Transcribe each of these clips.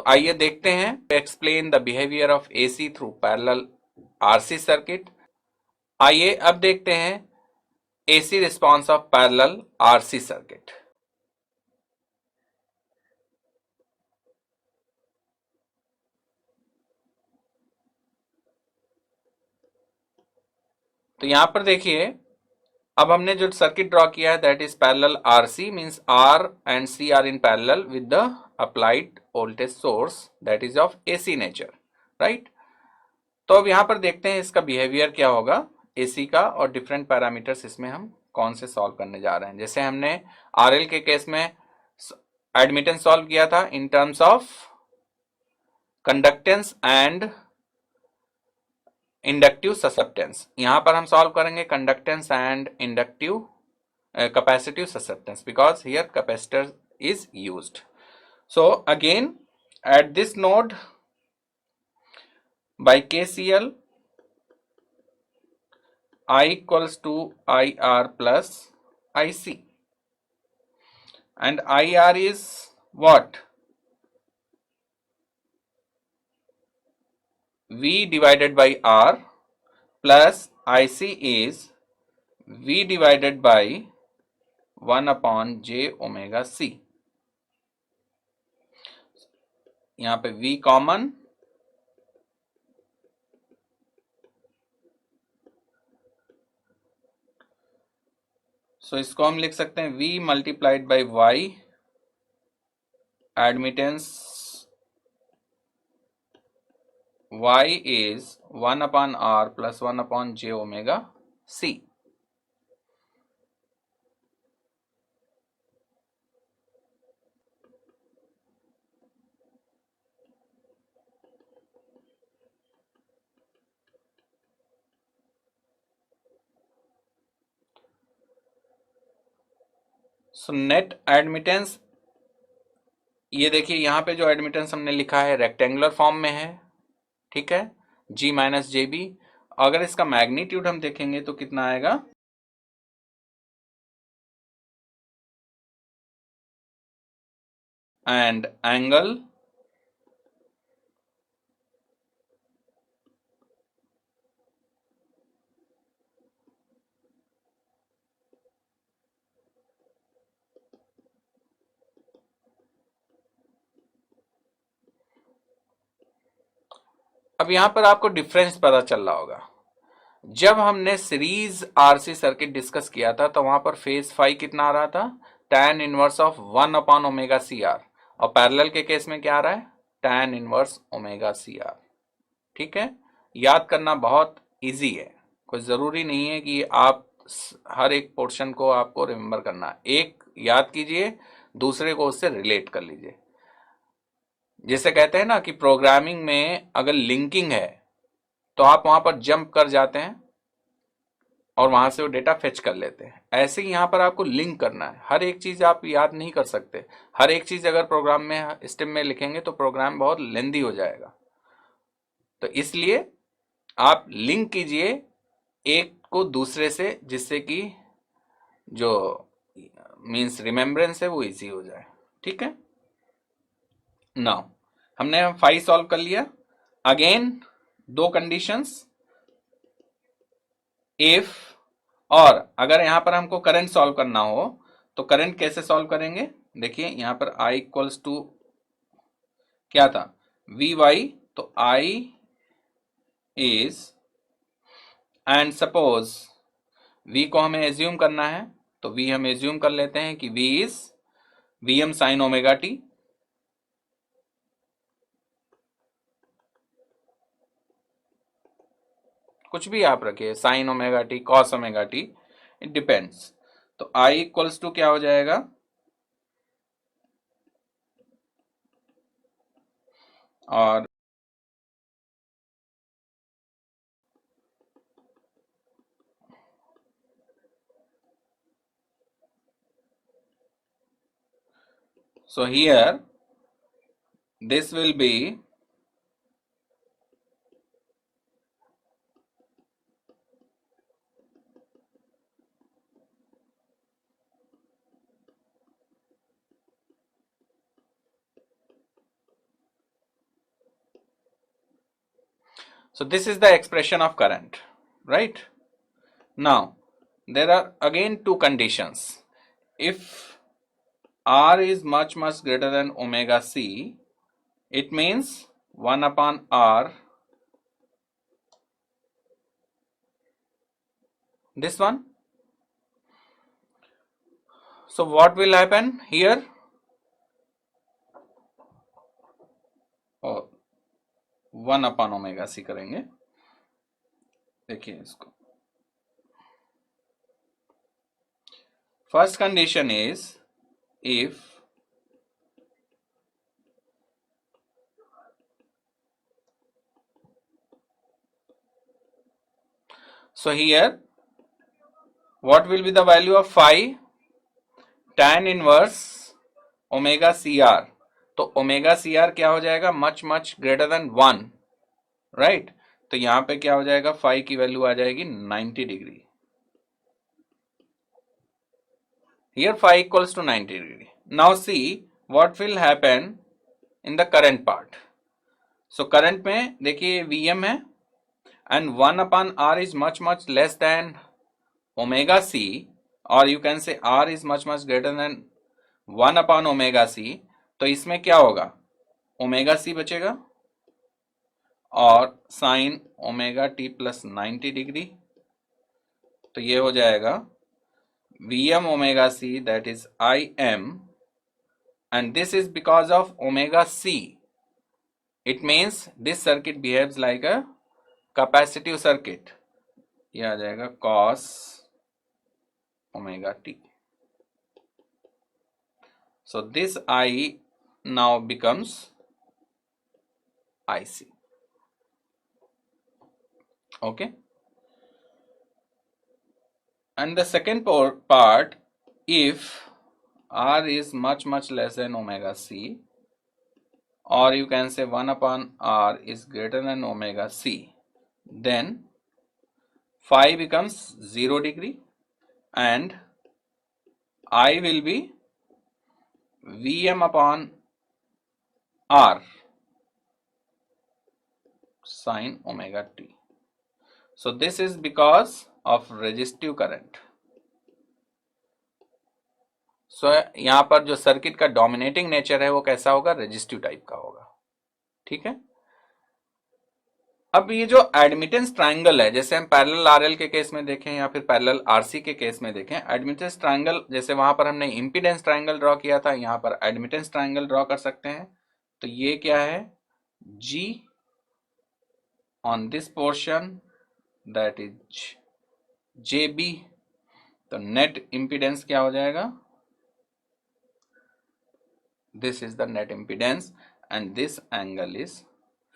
आइए देखते हैं, explain the behaviour of AC through parallel RC circuit. आइए अब देखते हैं AC response of parallel RC circuit. तो यहां पर देखिए, अब हमने जो सर्किट ड्रॉ किया है that is parallel RC, means R and C are in parallel with the applied voltage source that is of AC nature, right. तो अब यहां पर देखते हैं इसका बिहेवियर क्या होगा एसी का, और डिफरेंट पैरामीटर्स इसमें हम कौन से सॉल्व करने जा रहे हैं। जैसे हमने आरएल के केस में एडमिटेंस सॉल्व किया था in terms of conductance and inductive susceptance, यहां पर हम सॉल्व करेंगे conductance and inductive capacitive susceptance because here capacitor is used. So again at this node by KCL, I equals to IR plus IC, and IR is what? V divided by R plus IC is V divided by 1 upon J omega C। यहाँ पे V common, सो इसको हम लिख सकते हैं V multiplied by Y admittance Y is 1 upon R plus 1 upon J omega C। So net admittance, ये देखिए यहाँ पे जो एडमिटेंस हमने लिखा है रेक्टेंगुलर फॉर्म में है, ठीक है, G माइनस जे बी। अगर इसका मैग्नीट्यूड हम देखेंगे तो कितना आएगा, एंड एंगल अब यहां पर आपको डिफरेंस पता चल रहा होगा। जब हमने सीरीज आरसी सर्किट डिस्कस किया था तो वहां पर फेज फाई कितना आ रहा था, tan inverse of 1 upon omega C R, और पैरेलल के केस में क्या आ रहा है, tan inverse omega C R. ठीक है, याद करना बहुत इजी है, कोई जरूरी नहीं है कि आप हर एक पोर्शन को आपको रिमेम्बर करना, एक याद कीजिए दूसरे को उससे रिलेट कर लीजिए। जैसे कहते हैं ना कि प्रोग्रामिंग में अगर लिंकिंग है तो आप वहां पर जंप कर जाते हैं और वहां से वो डेटा फेच कर लेते हैं, ऐसे ही यहां पर आपको लिंक करना है। हर एक चीज आप याद नहीं कर सकते, हर एक चीज अगर प्रोग्राम में स्टेप में लिखेंगे तो प्रोग्राम बहुत लेंदी हो जाएगा। तो इसलिए आप लिंक कीजिए एक को दूसरे से, जिससे कि जो मींस रिमेम्बरेंस है वो इजी हो जाए। ठीक है, नाउ हमने फाइव सॉल्व कर लिया। अगेन दो कंडीशंस, इफ, और अगर यहां पर हमको करंट सॉल्व करना हो तो करंट कैसे सॉल्व करेंगे, देखिए यहां पर I इक्वल्स टू क्या था, वी वाई, तो I is, and suppose V को हमें एज्यूम करना है तो V हम एज्यूम कर लेते हैं कि V is Vm sine omega T, कुछ भी आप रखिए, sine omega T, cos omega T, it depends. तो I इक्वल्स टू क्या हो जाएगा, और so here this will be So this is the expression of current, right? Now there are again two conditions. If R is much greater than omega C, it means 1 upon R, this one. So what will happen here? Oh, 1 upon omega C करेंगे, देखिए इसको. First condition is if so here what will be the value of phi? Tan inverse omega C R. तो omega C R क्या हो जाएगा? Much greater than 1, right? तो यहां पे क्या हो जाएगा? फाई की वैल्यू आ जाएगी 90 degree. Here phi equals to 90 degree. Now see what will happen in the current part. So current में देखिए Vm है and 1 upon R is much less than omega C, or you can say R is much greater than 1 upon omega C. तो इसमें क्या होगा? Omega C बचेगा और sine omega T plus 90 degree. तो ये हो जाएगा Vm omega C, that is Im, and this is because of omega C. It means this circuit behaves like a capacitive circuit. ये आ जाएगा cos omega t. So this I now becomes IC. Okay. And the second part, if R is much less than omega C, or you can say 1 upon R is greater than omega C, then phi becomes 0 degree and I will be Vm upon R sin omega t. So this is because of resistive current. So यहाँ पर जो circuit का dominating nature है वो कैसा होगा? Resistive type का होगा. ठीक है. अब ये जो एडमिटेंस ट्रायंगल है, जैसे हम पैरेलल आरएल के केस में देखें या फिर पैरेलल आरसी के केस में देखें, एडमिटेंस ट्रायंगल जैसे वहां पर हमने इंपीडेंस ट्रायंगल ड्रॉ किया था, यहाँ पर एडमिटेंस ट्रायंगल ड्रॉ कर सकते हैं. तो ये क्या है? G on this portion, that is JB. तो नेट इंपीडेंस क्या हो जाएगा? This is the net impedance and this angle is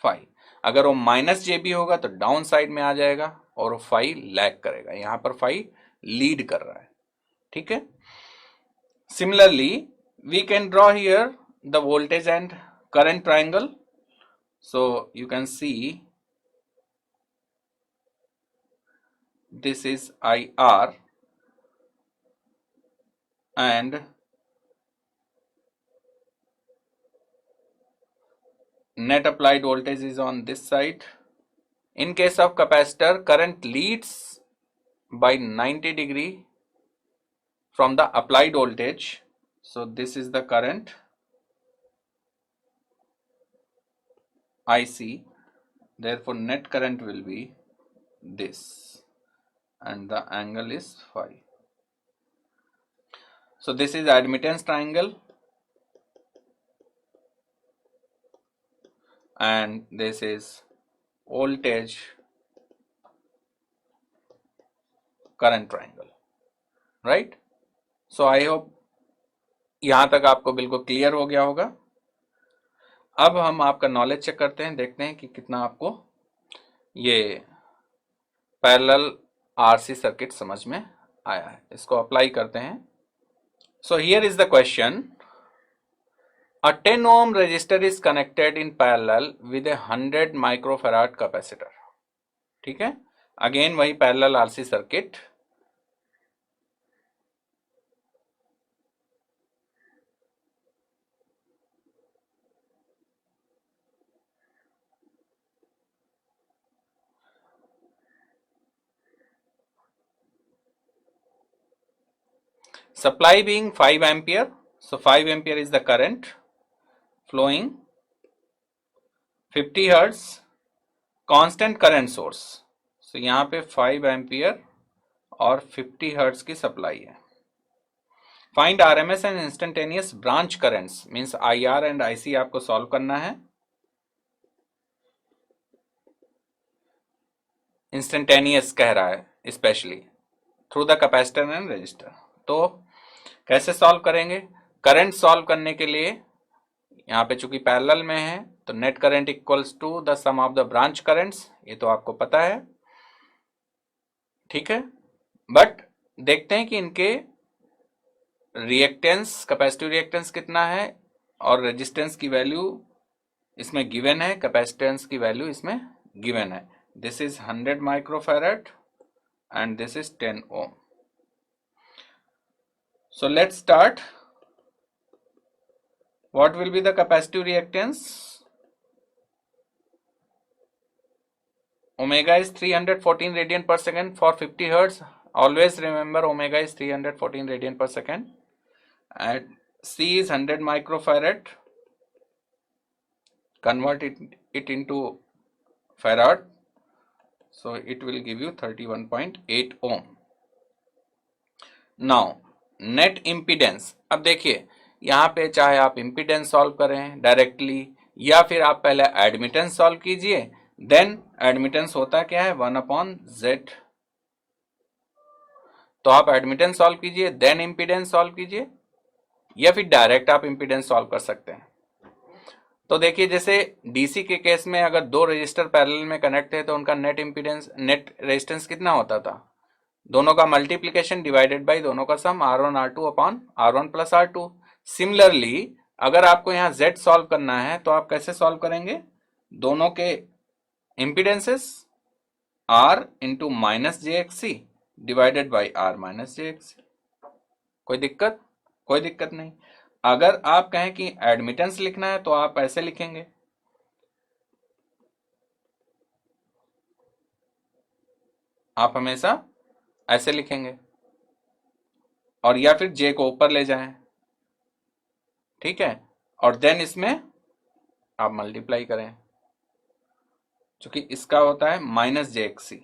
phi. अगर वो माइनस जेबी होगा तो डाउन साइड में आ जाएगा और वो फाई लैग करेगा. यहां पर फाई लीड कर रहा है. ठीक है. Similarly we can draw here the voltage and current triangle. So you can see this is IR and net applied voltage is on this side. In case of capacitor, current leads by 90 degree from the applied voltage. So this is the current IC. Therefore net current will be this and the angle is phi. So this is admittance triangle and this is voltage current triangle, right? So I hope यहां तक आपको बिल्कुल clear हो गया होगा. अब हम आपका नॉलेज चेक करते हैं, देखते हैं कि कितना आपको ये पैरेलल आरसी सर्किट समझ में आया है. इसको अप्लाई करते हैं. So here is the question. A 10 ohm resistor is connected in parallel with a 100 microfarad capacitor. ठीक है. अगेन वही parallel RC circuit. supply being 5 ampere, so 5 ampere is the current flowing, 50 hertz constant current source, so यहाँ पे 5 ampere और 50 hertz की supply है। Find RMS and instantaneous branch currents, means IR and IC आपको solve करना है। Instantaneous कह रहा है specially through the capacitor and resistor. तो कैसे सॉल्व करेंगे? करंट सॉल्व करने के लिए यहाँ पे चूंकि पैरेलल में है तो net current equals to the sum of the branch currents, ये तो आपको पता है, ठीक है। बट देखते हैं कि इनके रिएक्टेंस, कैपेसिटिव रिएक्टेंस कितना है और रेजिस्टेंस की वैल्यू इसमें गिवन है, कैपेसिटेंस की वैल्यू इसमें गिवन है। This is 100 microfarad and this is 10 ohm. So let's start. What will be the capacitive reactance? Omega is 314 radian per second for 50 hertz. Always remember omega is 314 radian per second. And C is 100 microfarad. Convert it into farad. So it will give you 31.8 ohm. Now net impedance, अब देखिए यहाँ पे चाहे आप impedance solve करें directly या फिर आप पहले एडमिटेंस सॉल्व कीजिए, देन एडमिटेंस होता क्या है 1/Z, तो आप एडमिटेंस सॉल्व कीजिए देन इम्पीडेंस सॉल्व कीजिए, या फिर डायरेक्ट आप इम्पीडेंस सॉल्व कर सकते हैं। तो देखिए जैसे डीसी के केस में अगर दो रजिस्टर पैरेलल में कनेक्ट है तो उनका नेट इम्पीडेंस, नेट रेजिस्टेंस कितना होता था? दोनों का मल्टीप्लिकेशन डिवाइडेड बाय दोनों का सम R1 R2 upon R1 plus R2। Similarly अगर आपको यहाँ Z सॉल्व करना है तो आप कैसे सॉल्व करेंगे? दोनों के impedances R into minus JXC divided by R minus JXC। कोई दिक्कत? कोई दिक्कत नहीं। अगर आप कहें कि एडमिटेंस लिखना है तो आप ऐसे लिखेंगे, आप हमेशा ऐसे लिखेंगे और या फिर जे को ऊपर ले जाएं, ठीक है, और देन इसमें आप मल्टीप्लाई करें, क्योंकि इसका होता है माइनस JXC,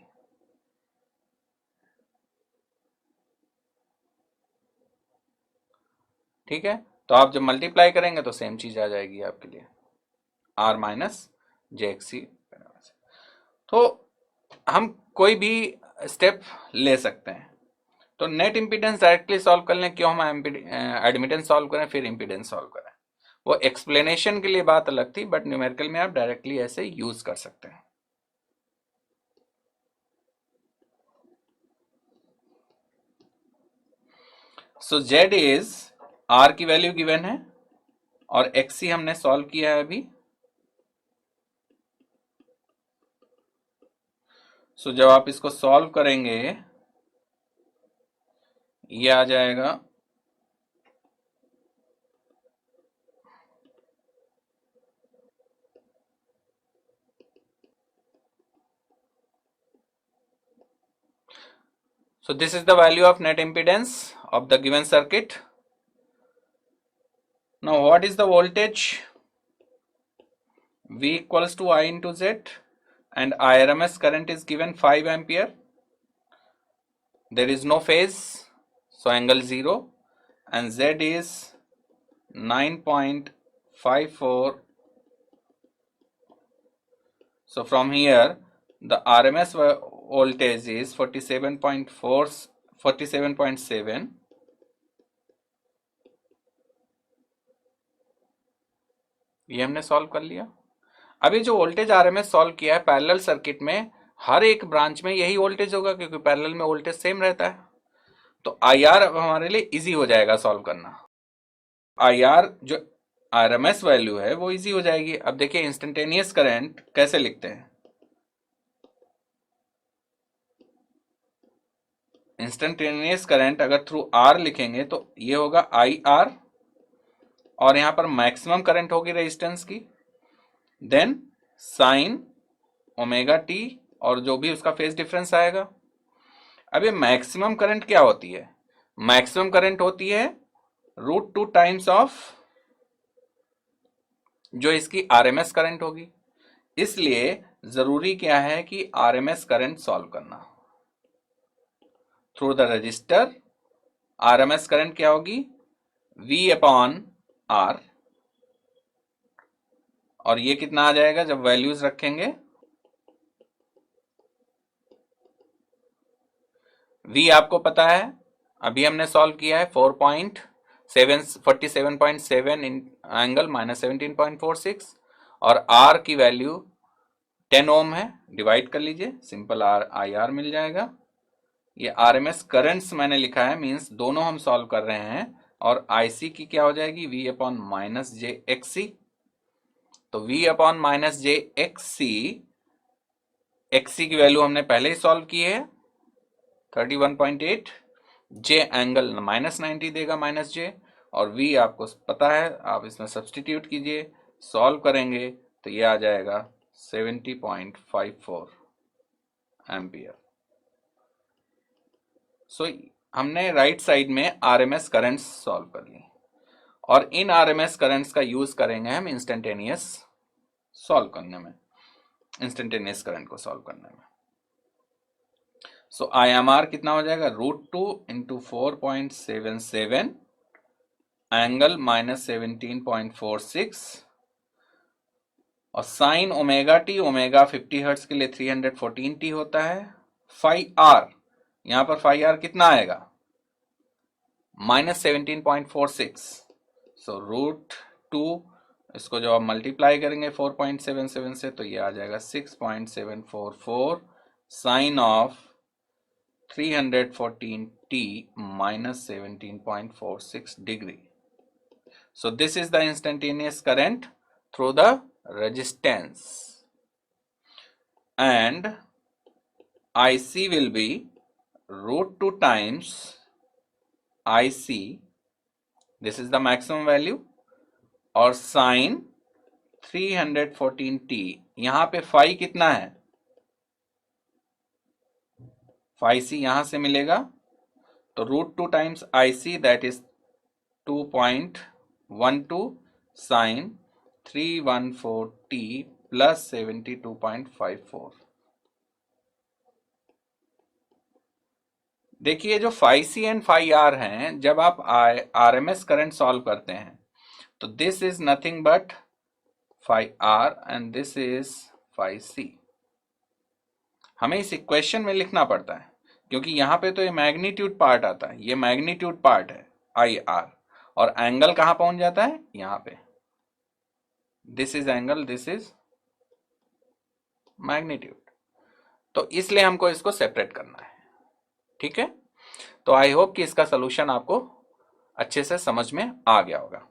ठीक है। तो आप जब मल्टीप्लाई करेंगे तो सेम चीज आ जाएगी आपके लिए, R माइनस JXC। तो हम कोई भी स्टेप ले सकते हैं। तो नेट इम्पीडेंस डायरेक्टली सॉल्व कर लें, क्यों हम एडमिटेंस सॉल्व करें फिर इम्पीडेंस सॉल्व करें? वो एक्सप्लेनेशन के लिए बात अलग थी, बट न्यूमेरिकल में आप डायरेक्टली ऐसे यूज कर सकते हैं। सो Z इज, R की वैल्यू गिवन है और XC हमने सॉल्व किया है अभी। सो जब आप इसको सॉल्व करेंगे ये आ जाएगा so this is the value of net impedance of the given circuit. Now what is the voltage? V equals to I into Z and IRMS current is given 5 ampere. There is no phase, so angle 0, and Z is 9.54. So from here the RMS voltage is 47.7। ये हमने solve कर लिया। अभी जो voltage RMS solve किया है parallel circuit में, हर एक ब्रांच में यही वोल्टेज होगा क्योंकि पैरेलल में वोल्टेज सेम रहता है। तो आईआर अब हमारे लिए इजी हो जाएगा सॉल्व करना। आईआर जो आरएमएस वैल्यू है वो इजी हो जाएगी। अब देखिए इंस्टेंटेनियस करंट कैसे लिखते हैं। इंस्टेंटेनियस करंट अगर थ्रू आर लिखेंगे तो ये होगा आई आर, और यहां पर मैक्सिमम करंट होगी रेजिस्टेंस की, देन साइन ओमेगा टी और जो भी उसका फेज डिफरेंस आएगा। अब ये मैक्सिमम करंट क्या होती है? मैक्सिमम करंट होती है √2 टाइम्स ऑफ जो इसकी आरएमएस करंट होगी। इसलिए जरूरी क्या है कि आरएमएस करंट सॉल्व करना through the register. RMS current क्या होगी? V अपॉन आर, और ये कितना आ जाएगा जब वैल्यूज रखेंगे? V आपको पता है, अभी हमने सॉल्व किया है 47.7 एंगल -17.46, और R की वैल्यू 10 ओम है, डिवाइड कर लीजिए, सिंपल IR मिल जाएगा। ये आरएमएस करंट्स मैंने लिखा है, मींस दोनों हम सॉल्व कर रहे हैं, और IC की क्या हो जाएगी? V अपॉन माइनस जे एक्सी। तो V अपॉन माइनस जे एक्सी की वैल्यू हमने पहले ही सॉल्व की है 31.8, जे एंगल -90 देगा माइनस जे, और V आपको पता है, आप इसमें सब्सटीट्यूट कीजिए, सॉल्व करेंगे तो ये आ जाएगा 70.54 एम्पियर। सो हमने राइट साइड में आरएमएस करंट्स सॉल्व कर ली, और इन आरएमएस करंट्स का यूज करेंगे हम इंस्टेंटेनियस सॉल्व करने में, इंस्टेंटेनियस करंट को सॉल्व करने में। सो IMR कितना हो जाएगा? √2 इंटू 4.77 एंगल -17.46, और sine omega T, omega 50 hertz के लिए 314T होता है। फाई आर, यहां पर फाई आर कितना आएगा? -17.46, सो √2, इसको जब आप मल्टीप्लाई करेंगे 4.77 से तो ये आ जाएगा 6.744 sine of 314T -17.46 degree. So this is the instantaneous current through the resistance, and IC will be √2 times IC, this is the maximum value, और साइन 314T, यहां पे फाई कितना है? फाई सी यहां से मिलेगा, तो √2 times IC, that is 2.12 sine 314T plus 72.54। देखिए जो phi C and phi R हैं, जब आप आरएमएस करंट सॉल्व करते हैं तो this is nothing but phi R and this is phi C. हमें इस इक्वेशन में लिखना पड़ता है, क्योंकि यहां पे तो ये मैग्नीट्यूड पार्ट आता है, ये मैग्नीट्यूड पार्ट है IR, और एंगल कहां पहुंच जाता है? यहां पे, this is angle, this is magnitude, तो इसलिए हमको इसको सेपरेट करना है। ठीक है, तो आई होप कि इसका सोल्यूशन आपको अच्छे से समझ में आ गया होगा।